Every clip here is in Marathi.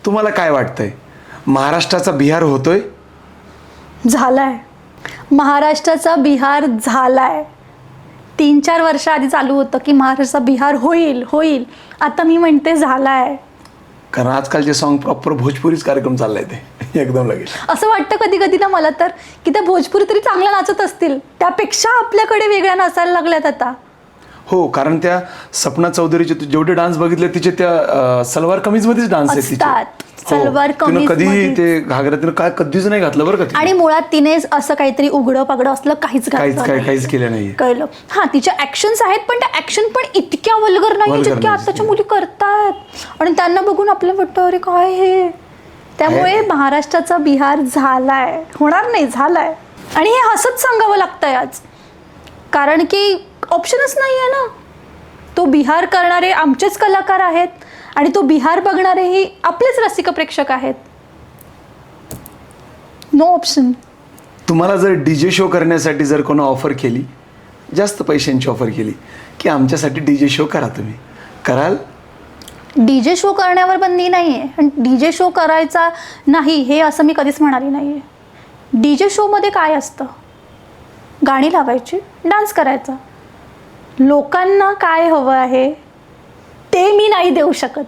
तुम्हाला काय वाटतंय, महाराष्ट्राचा बिहार होतोय? झालाय. महाराष्ट्राचा बिहार झालाय. 3-4 वर्ष आधी चालू होतं की महाराष्ट्राचा बिहार होईल होईल. आता मी म्हणते झालाय. कारण आजकालचे सॉन्ग प्रॉपर भोजपुरीच कार्यक्रम चाललाय ते एकदम लगेच. असं वाटतं कधी कधी ना मला तर की त्या भोजपुरी तरी चांगला नाचत असतील, त्यापेक्षा आपल्याकडे वेगळ्या नाचायला लागल्यात आता. हो, कारण त्या सपना चौधरीचे जेवढे डान्स बघितले तिचे त्या सलवार कमीज मध्येच डान्स आहे असतात. तिचे. सलवार कमीज कधी मध्ये. ते घागरा तिनं काय कधीच नाही घातलं बरं का तिने. आणि मुळात तिने असं काहीतरी उघडं पगडं असलं काहीच घातलं नाही. काहीच केलं नाही. कळलं. हा, तिच्या ऍक्शन्स आहेत, पण त्या ऍक्शन पण इतक्या वल्गर नाही जितक्या आताच्या मुली करतात. आणि त्यांना बघून आपल्याला वाटतं अरे काय हे. त्यामुळे महाराष्ट्राचा बिहार झालाय, होणार नाही, झालाय. आणि हे हसत सांगावं लागतंय आज, कारण की ऑप्शनच नाही आहे ना. तो बिहार करणारे आमचेच कलाकार आहेत आणि तो बिहार बघणारेही आपलेच रसिक प्रेक्षक आहेत. No option. तुम्हाला जर डीजे शो करण्यासाठी जर कोणी ऑफर केली, जास्त पैशांची ऑफर केली की आमच्यासाठी डीजे शो करा, तुम्ही कराल? डीजे शो करण्यावर बंदी नाही आहे. आणि डीजे शो करायचा नाही हे असं मी कधीच म्हणाली नाही आहे. डीजे शोमध्ये काय असतं, गाणी लावायची, डान्स करायचा. लोकांना काय हवं आहे ते मी नाही देऊ शकत.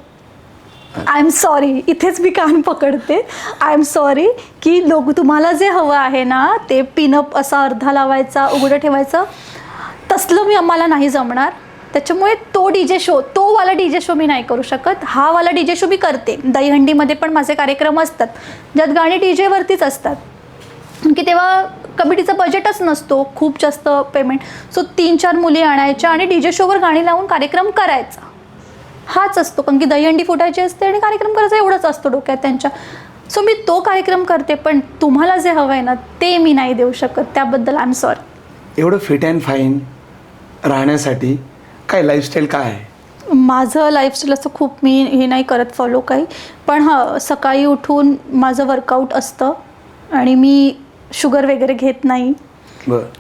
आय एम सॉरी, इथेच मी कान पकडते. आय एम सॉरी की तुम्हाला जे हवं आहे ना ते पिनअप असा अर्धा लावायचा, उघडं ठेवायचं, तसलं मला नाही जमणार. त्याच्यामुळे तो डीजे शो, तो वाला डीजे शो मी नाही करू शकत. हा वाला डीजे शो मी करते. दहीहंडीमध्ये पण माझे कार्यक्रम असतात ज्यात गाणी डीजेवरतीच असतात, की तेव्हा कमिटीचं बजेटच नसतो खूप जास्त पेमेंट. सो 3-4 मुली आणायच्या आणि डीजे शोवर गाणी लावून कार्यक्रम करायचा, हाच असतो. कारण की दहीहंडी फुटायची असते आणि कार्यक्रम करायचा एवढंच असतो डोक्यात त्यांच्या. सो मी तो कार्यक्रम करते, पण तुम्हाला जे हवं आहे ना ते मी नाही देऊ शकत. त्याबद्दल आय एम सॉरी. एवढं फिट अँड फाईन राहण्यासाठी काय लाईफस्टाईल काय आहे? माझं लाईफस्टाईल असं खूप मी हे नाही करत फॉलो काही, पण हां, सकाळी उठून माझं वर्कआउट असतं आणि मी शुगर वगैरे घेत नाही.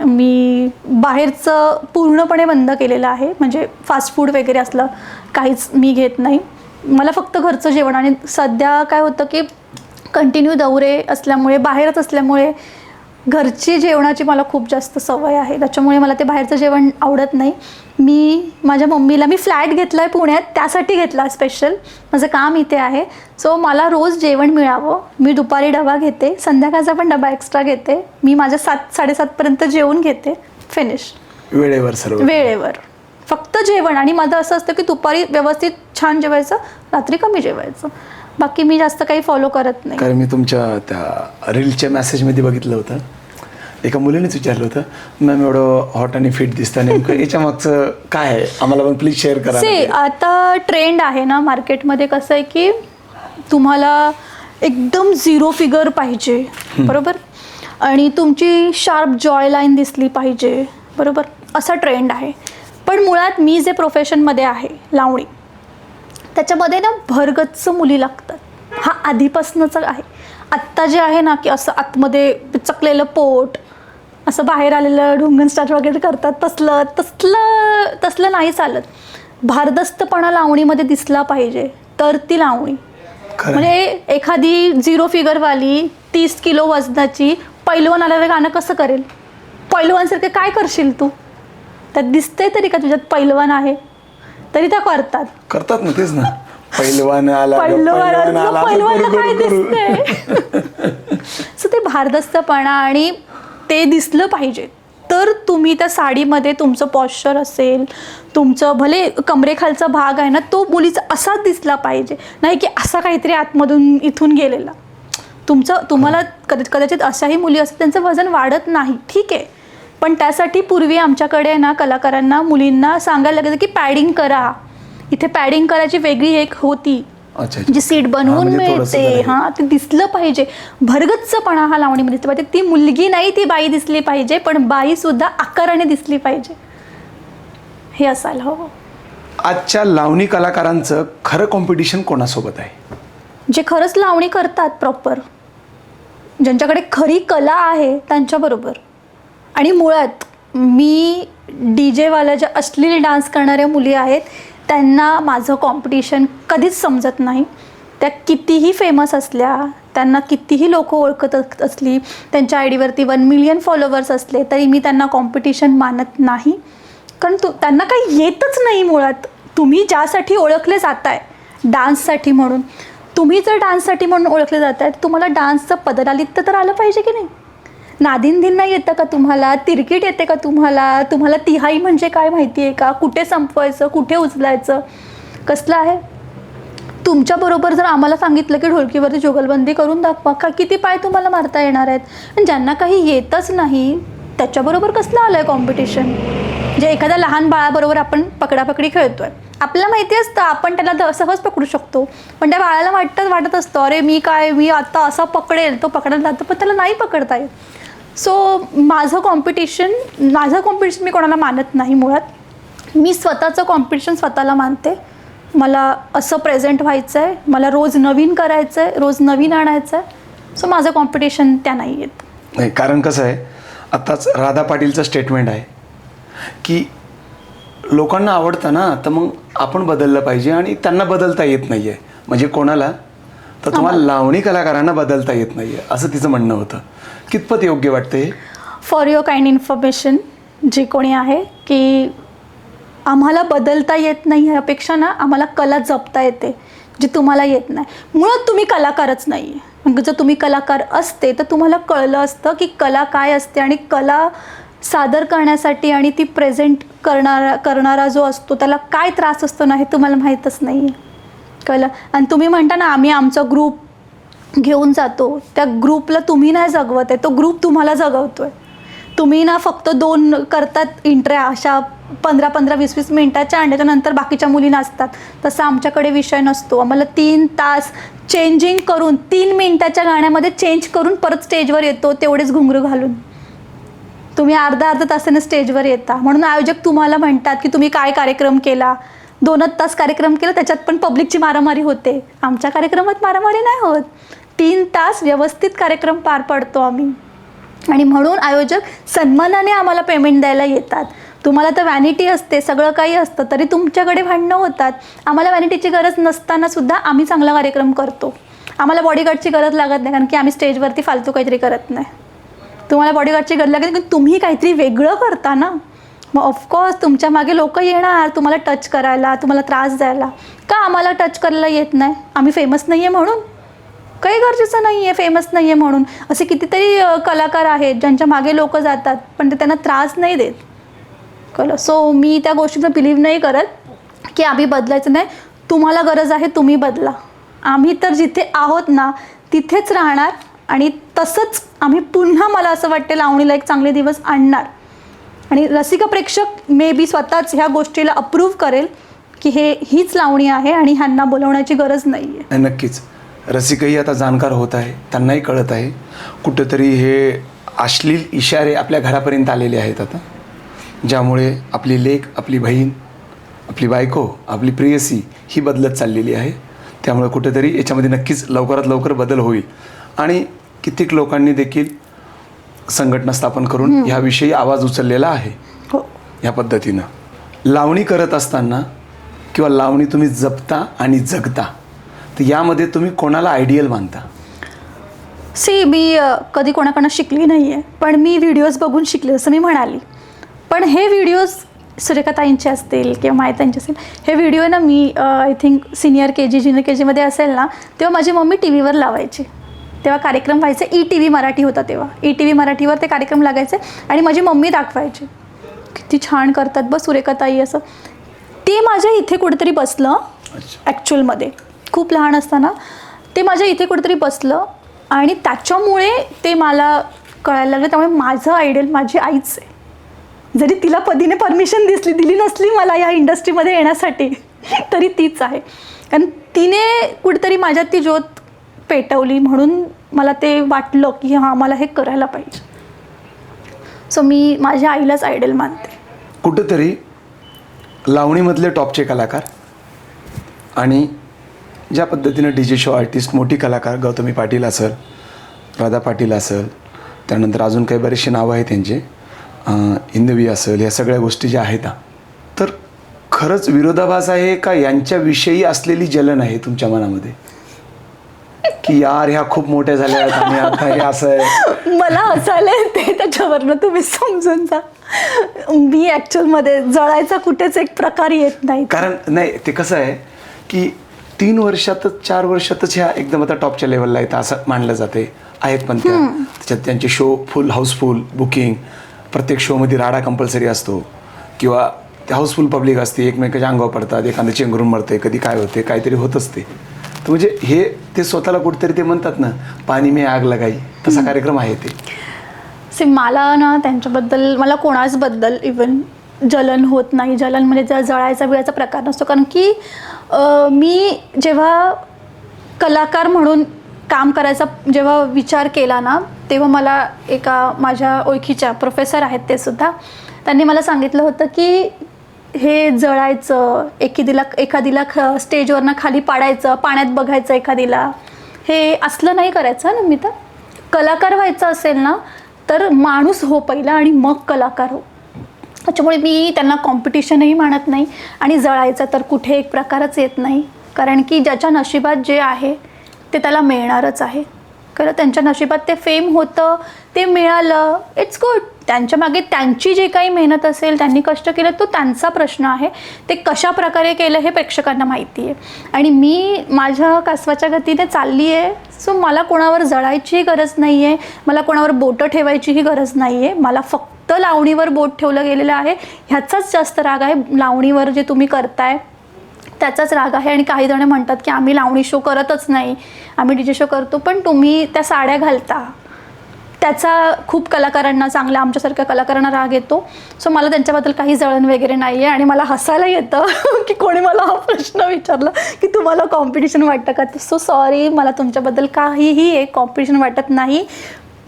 मी बाहेरचं पूर्णपणे बंद केलेलं आहे, म्हणजे फास्ट फूड वगैरे असलं काहीच मी घेत नाही. मला फक्त घरचं जेवण. आणि सध्या काय होतं की कंटिन्यू दौरे असल्यामुळे, बाहेरच असल्यामुळे घरची जेवणाची मला खूप जास्त सवय आहे. त्याच्यामुळे मला ते बाहेरचं जेवण आवडत नाही. मी माझ्या मम्मीला, मी फ्लॅट घेतला आहे पुण्यात, त्यासाठी घेतला स्पेशल. माझं काम इथे आहे. सो मला रोज जेवण मिळावं. मी दुपारी डबा घेते, संध्याकाळचा पण डबा एक्स्ट्रा घेते. मी माझ्या 7-7:30पर्यंत जेवून घेते. फिनिश. वेळेवर सर्व वेळेवर. फक्त जेवण. आणि माझं असं असतं की दुपारी व्यवस्थित छान जेवायचं, रात्री कमी जेवायचं. बाकी मी जास्त काही फॉलो करत नाही. कारण मी तुमच्या त्या रीलच्या मेसेजमध्ये बघितलं होतं, एका मुलीनेच विचारलं होतं, मॅम एवढं हॉट आणि फिट दिसतं, नेमकं याच्या मागचं काय आहे, आम्हाला पण प्लीज शेअर करा. आता ट्रेंड आहे ना मार्केटमध्ये, कसं आहे की तुम्हाला एकदम 0 फिगर पाहिजे, बरोबर, आणि तुमची शार्प जॉय लाईन दिसली पाहिजे, बरोबर, असा ट्रेंड आहे. पण मुळात मी जे प्रोफेशनमध्ये आहे, लावणी, त्याच्यामध्ये ना भरगच्च मुली लागतात. हा आधीपासूनच आहे. आत्ता जे आहे ना की असं आतमध्ये पिचकलेलं पोट, असं बाहेर आलेलं ढुंगण स्टार्ट वगैरे करतात, तसलं नाही चालत. भारदस्तपणा लावणीमध्ये दिसला पाहिजे तर ती लावणी. म्हणजे एखादी 0 फिगरवाली 30 किलो वजनाची पैलवान आलेलं गाणं कसं करेल? पैलवानसारखं काय करशील तू? त्यात दिसतंय तरी का तुझ्यात पैलवान आहे? तरी त्या करतात ना, तेच ना, पैलवान आला, पैलवान काय दिसतंय. सो ते भारदस्तपणा आणि ते दिसलं पाहिजे. तर तुम्ही त्या साडीमध्ये तुमचं पॉश्चर असेल, तुमचं भले कमरेखालचा भाग आहे ना तो मुलीचा असाच दिसला पाहिजे, नाही की असा काहीतरी आतमधून इथून गेलेला. तुम्हाला कदाचित अशाही मुली असतात त्यांचं वजन वाढत नाही, ठीक आहे, पण त्यासाठी पूर्वी आमच्याकडे ना कलाकारांना, मुलींना सांगायला लागायचं की पॅडिंग करा. इथे पॅडिंग करायची वेगळी एक होती, जी सीट बनवून मिळते. हां, ते दिसलं पाहिजे. भरगच्चपणा हा लावणीमध्ये दिसला पाहिजे. ती मुलगी नाही, ती बाई दिसली पाहिजे, पण बाई सुद्धा आकाराने दिसली पाहिजे. हे असायला हवं. आजच्या लावणी कलाकारांचं खरं कॉम्पिटिशन कोणासोबत आहे? जे खरंच लावणी करतात प्रॉपर, ज्यांच्याकडे खरी कला आहे त्यांच्याबरोबर. आणि मुळात मी डीजेवाल्या ज्या अश्लील डान्स करणाऱ्या मुली आहेत त्यांना माझं कॉम्पिटिशन कधीच समजत नाही. त्या कितीही फेमस असल्या, त्यांना कितीही लोक ओळखत असली, त्यांच्या आय डीवरती 1 मिलियन फॉलोवर्स असले तरी मी त्यांना कॉम्पिटिशन मानत नाही. कारण त्यांना काही येतच नाही मुळात. तुम्ही ज्यासाठी ओळखले जाताय डान्ससाठी म्हणून, तुम्ही जर डान्ससाठी म्हणून ओळखले जात आहे, तुम्हाला डान्सचं पदरालित्य तर आलं पाहिजे की नाही. नादिनधिन्ना येतं का तुम्हाला, तिरकीट येते का तुम्हाला, तुम्हाला तिहाई म्हणजे काय माहिती आहे का, कुठे संपवायचं कुठे उचलायचं कसलं आहे. तुमच्याबरोबर जर आम्हाला सांगितलं की ढोलकीवरती जुगलबंदी करून दाखवा, का किती पाय तुम्हाला मारता येणार आहेत. आणि ज्यांना काही येतच नाही त्याच्याबरोबर कसलं आलं आहे कॉम्पिटिशन. जे एखाद्या लहान बाळाबरोबर आपण पकडापकडी खेळतो आहे, आपल्याला माहिती असतं आपण त्याला सहज पकडू शकतो, पण त्या बाळाला वाटत असतं अरे मी आता असा पकडेल, तो पकडायला जातो पण त्याला नाही पकडता येत. सो माझं कॉम्पिटिशन मी कोणाला मानत नाही मुळात. मी स्वतःचं कॉम्पिटिशन स्वतःला मानते. मला असं प्रेझेंट व्हायचं आहे, मला रोज नवीन करायचं आहे, रोज नवीन आणायचं आहे. सो माझं कॉम्पिटिशन त्या नाही येत. नाही, कारण कसं आहे, आत्ताच राधा पाटीलचं स्टेटमेंट आहे की लोकांना आवडतं ना, तर मग आपण बदललं पाहिजे आणि त्यांना बदलता येत नाही आहे. म्हणजे कोणाला, तर तुम्हाला लावणी कलाकारांना बदलता येत नाही आहे असं तिचं म्हणणं होतं. कितपत योग्य वाटतं हे? फॉर युअर काइंड इन्फॉर्मेशन, जे कोणी आहे की आम्हाला बदलता येत नाही ह्यापेक्षा ना आम्हाला कला जपता येते, जी तुम्हाला येत नाही. मुळात तुम्ही कलाकारच नाही आहे. म्हणजे जर तुम्ही कलाकार असते तर तुम्हाला कळलं असतं की कला काय असते, आणि कला सादर करण्यासाठी आणि ती प्रेझेंट करणारा जो असतो त्याला काय त्रास असतो ना हे तुम्हाला माहीतच नाही आहे. कळलं. आणि तुम्ही म्हणता ना आम्ही आमचा ग्रुप घेऊन जातो, त्या ग्रुपला तुम्ही नाही जगवत आहे, तो ग्रुप तुम्हाला जगवतो आहे. तुम्ही ना फक्त 2 करतात इंट्र्या अशा 15-20 मिनिटाच्या, आणि त्याच्यानंतर बाकीच्या मुली नाचतात. तसं आमच्याकडे विषय नसतो. आम्हाला 3 तास चेंजिंग करून 3 मिनिटाच्या गाण्यामध्ये चेंज करून परत स्टेजवर येतो, तेवढेच घुंगरू घालून. तुम्ही अर्धा तासाने स्टेजवर येता. म्हणून आयोजक तुम्हाला म्हणतात की तुम्ही काय कार्यक्रम केला, 2 तास कार्यक्रम केला, त्याच्यात पण पब्लिकची मारामारी होते. आमच्या कार्यक्रमात मारामारी नाही होत. 3 तास व्यवस्थित कार्यक्रम पार पाडतो आम्ही, आणि म्हणून आयोजक सन्मानाने आम्हाला पेमेंट द्यायला येतात. तुम्हाला तर व्हॅनिटी असते, सगळं काही असतं, तरी तुमच्याकडे भांडणं होतात. आम्हाला व्हॅनिटीची गरज नसताना सुद्धा आम्ही चांगला कार्यक्रम करतो. आम्हाला बॉडीगार्डची गरज लागत नाही, कारण की आम्ही स्टेजवरती फालतू काहीतरी करत नाही. तुम्हाला बॉडीगार्डची गरज लागेल की तुम्ही काहीतरी वेगळं करता ना, मग ऑफकोर्स तुमच्या मागे लोक येणार तुम्हाला टच करायला, तुम्हाला त्रास द्यायला. का आम्हाला टच करायला येत नाही? आम्ही फेमस नाही आहे म्हणून? काही गरजेचं नाही आहे फेमस नाही आहे म्हणून. असे कितीतरी कलाकार आहेत ज्यांच्या मागे लोक जातात पण ते त्यांना त्रास नाही देत. कळलं. सो मी त्या गोष्टीचं बिलीव्ह नाही करत की आम्ही बदलायचं नाही. तुम्हाला गरज आहे तुम्ही बदला. आम्ही तर जिथे आहोत ना तिथेच राहणार, आणि तसंच आम्ही पुन्हा, मला असं वाटतं, लावणीला एक चांगले दिवस आणणार. आणि रसिक प्रेक्षक मे बी स्वतःच ह्या गोष्टीला अप्रूव्ह करेल की हीच लावणी आहे आणि ह्यांना बोलवण्याची गरज नाही आहे. नक्कीच रसिकही आता जाणकार होत आहे, त्यांनाही कळत आहे कुठंतरी हे अश्लील इशारे आपल्या घरापर्यंत आलेले आहेत आता, ज्यामुळे आपली लेक, आपली बहीण, आपली बायको, आपली प्रेयसी ही बदलत चाललेली आहे. त्यामुळे कुठेतरी याच्यामध्ये नक्कीच लवकरात लवकर बदल होईल. आणि कित्येक लोकांनी देखील संघटना स्थापन करून ह्याविषयी आवाज उचललेला आहे. हो. ह्या पद्धतीनं लावणी करत असताना किंवा लावणी तुम्ही जपता आणि जगता, तर यामध्ये तुम्ही कोणाला आयडियल मानता? मी कधी कोणाकडनं शिकली नाही आहे, पण मी व्हिडिओज बघून शिकले असं मी म्हणाली. पण हे व्हिडिओज सुरेखाताईंचे असतील किंवा मायतांचे असतील, हे व्हिडिओ ना मी I think senior KG junior KGमध्ये असेल ना, तेव्हा माझी मम्मी टी व्हीवर लावायची. तेव्हा कार्यक्रम व्हायचे, ETV मराठी होता तेव्हा, ETV मराठीवर ते कार्यक्रम लागायचे आणि माझी मम्मी दाखवायची. किती छान करतात बस सुरेखाताई असं. ते माझ्या इथे कुठेतरी बसलं ॲक्च्युअलमध्ये. खूप लहान असताना ते माझ्या इथे कुठेतरी बसलं आणि त्याच्यामुळे ते मला कळायला लागलं. त्यामुळे माझं आयडियल माझी आईच आहे. जरी तिला पदीने परमिशन दिली नसली मला या इंडस्ट्रीमध्ये येण्यासाठी, तरी तीच आहे. कारण तिने कुठेतरी माझ्यात ती ज्योत पेटवली, म्हणून मला ते वाटलं की हां मला हे करायला पाहिजे. सो मी माझ्या आईलाच आयडियल मानते. कुठंतरी लावणीमधले टॉपचे कलाकार आणि ज्या पद्धतीनं DJ शो आर्टिस्ट, मोठी कलाकार गौतमी पाटील असेल, राधा पाटील असेल, त्यानंतर अजून काही बरेचसे नावं आहेत त्यांचे, हिंदवी असेल, ह्या सगळ्या गोष्टी ज्या आहेत, तर खरंच विरोधाभास आहे का यांच्याविषयी असलेली जलन आहे तुमच्या मनामध्ये? की यार ह्या खूप मोठ्या झाल्या आहेत आणि आता हे असं आहे. मला हसायला येते त्याच्यावरनं, तुम्ही समजून जा. मी ॲक्च्युअलमध्ये जळायचा कुठेच एक प्रकार येत नाही. कारण नाही, ते कसं आहे की 3 वर्षातच 4 वर्षातच ह्या एकदम आता टॉपच्या लेवलला येतं असं मानलं जाते. आहेत पण त्याच्यात त्यांचे शो फुल हाऊसफुल बुकिंग, प्रत्येक शोमध्ये राडा कंपल्सरी असतो किंवा हाऊसफुल पब्लिक असते, एकमेकाच्या अंगावर पडतात, एखादं चेंगरून मरते, कधी काय होते, काहीतरी होत असते. तर म्हणजे हे ते स्वतःला कुठेतरी ते म्हणतात ना, पाणी में आग लगाई, तसा कार्यक्रम आहे ते. मला ना त्यांच्याबद्दल, मला कोणाचबद्दल इवन जलन होत नाही. जलन म्हणजे जळायचा बिळायचा प्रकार नसतो. कारण की मी जेव्हा कलाकार म्हणून काम करायचा जेव्हा विचार केला ना, तेव्हा मला एका माझ्या ओळखीच्या प्रोफेसर आहेत, ते सुद्धा त्यांनी मला सांगितलं होतं की हे जळायचं, एखादीला स्टेजवरनं खाली पाडायचं, पाण्यात बघायचं एखादीला, हे असलं नाही करायचं ना. मी तर कलाकार व्हायचं असेल ना तर माणूस हो पहिला आणि मग कलाकार हो. त्याच्यामुळे मी त्यांना कॉम्पिटिशनही मानत नाही आणि जळायचं तर कुठे एक प्रकारच येत नाही. कारण की ज्याच्या नशिबात जे आहे ते त्याला मिळणारच आहे. खरं त्यांच्या नशिबात ते फेम होतं, ते मिळालं, इट्स गुड. त्यांच्या मागे त्यांची जी काही मेहनत असेल, त्यांनी कष्ट केलं, तो त्यांचा प्रश्न आहे. ते कशा प्रकारे केलं हे प्रेक्षकांना माहिती आहे. आणि मी माझ्या कासवाच्या गतीने चालली आहे. सो मला कोणावर जळायचीही गरज नाही आहे, मला कोणावर बोटं ठेवायचीही गरज नाही आहे. मला फक्त लावणीवर बोट ठेवलं गेलेलं आहे, ह्याचाच जास्त राग आहे. लावणीवर जे तुम्ही करताय त्याचाच राग आहे. आणि काही जण म्हणतात की आम्ही लावणी शो करतच नाही, आम्ही DJ शो करतो, पण तुम्ही त्या साड्या घालता, त्याचा खूप कलाकारांना, चांगल्या आमच्यासारख्या कलाकारांना राग येतो. सो मला त्यांच्याबद्दल काही जळण वगैरे नाही आहे. आणि मला हसायला येतं की कोणी मला हा प्रश्न विचारला की तुम्हाला कॉम्पिटिशन वाटतं का. सो सॉरी, मला तुमच्याबद्दल काहीही एक कॉम्पिटिशन वाटत नाही.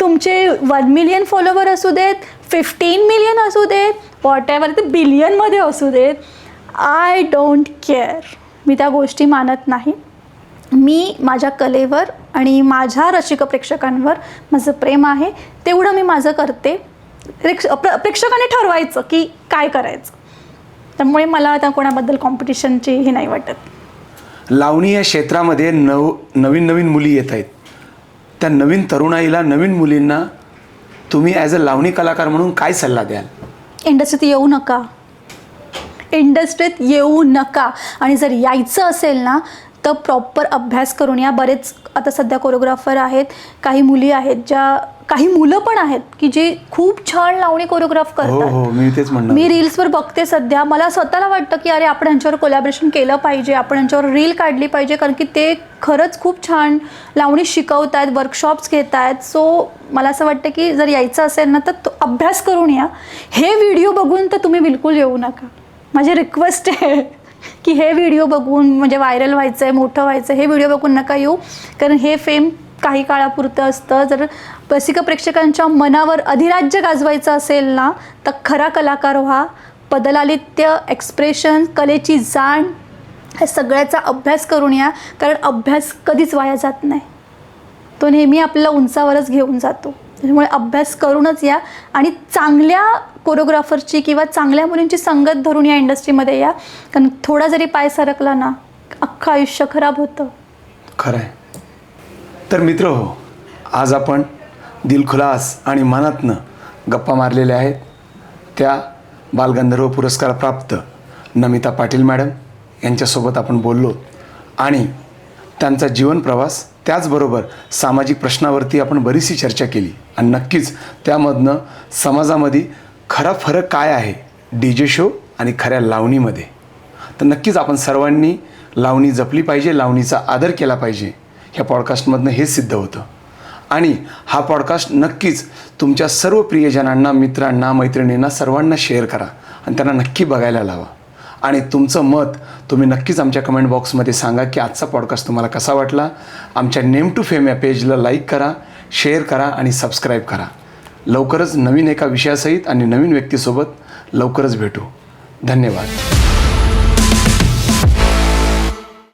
तुमचे 1 मिलियन फॉलोवर असू देत, 15 मिलियन असू देत, वॉट एव्हर, ते बिलियनमध्ये असू देत, आय डोंट केअर. मी त्या गोष्टी मानत नाही. मी माझ्या कलेवर आणि माझ्या रसिक प्रेक्षकांवर माझं प्रेम आहे, तेवढं मी माझं करते. प्रेक्षकाने ठरवायचं की काय करायचं. त्यामुळे मला त्या कोणाबद्दल कॉम्पिटिशनची ही नाही वाटत. लावणी या क्षेत्रामध्ये नवीन नवीन मुली येत आहेत. त्या नवीन तरुणाईला, नवीन मुलींना तुम्ही ॲज अ लावणी कलाकार म्हणून काय सल्ला द्याल? इंडस्ट्रीत येऊ नका, इंडस्ट्रीत येऊ नका. आणि जर यायचं असेल ना तर प्रॉपर अभ्यास करून या. बरेच आता सध्या कोरिओग्राफर आहेत, काही मुली आहेत, काही मुलं पण आहेत की जे खूप छान लावणी कोरिओग्राफ करतात. हो, मी तेच म्हणणार. मी रील्सवर बघते सध्या. मला स्वतःला वाटतं की अरे आपण यांच्यावर कोलॅबरेशन केलं पाहिजे, आपण यांच्यावर रील काढली पाहिजे, कारण की ते खरंच खूप छान लावणी शिकवत आहेत, वर्कशॉप्स घेत आहेत. सो मला असं वाटतं की जर यायचं असेल ना तर अभ्यास करून या. हे व्हिडिओ बघून तर तुम्ही बिलकुल येऊ नका. माझी रिक्वेस्ट आहे की हे व्हिडिओ बघून म्हणजे व्हायरल व्हायचं आहे, मोठं व्हायचं आहे, हे व्हिडिओ बघून नका येऊ. कारण हे फेम काही काळापुरतं असतं. जर रसिक प्रेक्षकांच्या मनावर अधिराज्य गाजवायचं असेल ना तर खरा कलाकार व्हा. पदलालित्य, एक्सप्रेशन, कलेची जाण, ह्या सगळ्याचा अभ्यास करून या. कारण अभ्यास कधीच वाया जात नाही, तो नेहमी आपल्याला उंचावरच घेऊन जातो. त्यामुळे अभ्यास करूनच या आणि चांगल्या कोरिओग्राफरची किंवा चांगल्या मुलींची संगत धरून या इंडस्ट्रीमध्ये या. कारण थोडा जरी पाय सरकला ना अख्खं आयुष्य खराब होतं. खरं आहे. तर मित्र हो, आज आपण दिलखुलास आणि मनातनं गप्पा मारलेल्या आहेत त्या बालगंधर्व पुरस्कार प्राप्त नमिता पाटील मॅडम यांच्यासोबत आपण बोललो आणि त्यांचा जीवन प्रवास, त्याचबरोबर सामाजिक प्रश्नावरती आपण बरीचशी चर्चा केली. आणि नक्कीच त्यामधनं समाजामध्ये खरा फरक काय आहे DJ शो आणि खऱ्या लावणीमध्ये. तर नक्कीच आपण सर्वांनी लावणी जपली पाहिजे, लावणीचा आदर केला पाहिजे. ह्या पॉडकास्टमधनं हेच सिद्ध होतं. आणि हा पॉडकास्ट नक्कीच तुमच्या सर्व प्रियजनांना, मित्रांना, मैत्रिणींना सर्वांना शेअर करा आणि त्यांना नक्की बघायला लावा. आणि तुमचं मत तुम्ही नक्कीच आमच्या कमेंट बॉक्समध्ये सांगा की आजचा पॉडकास्ट तुम्हाला कसा वाटला. आमच्या नेम टू फेम या पेजला लाईक करा, शेअर करा आणि सबस्क्राईब करा. लवकरच नवीन एका विषयासहित आणि नवीन व्यक्तीसोबत लवकरच भेटू. धन्यवाद.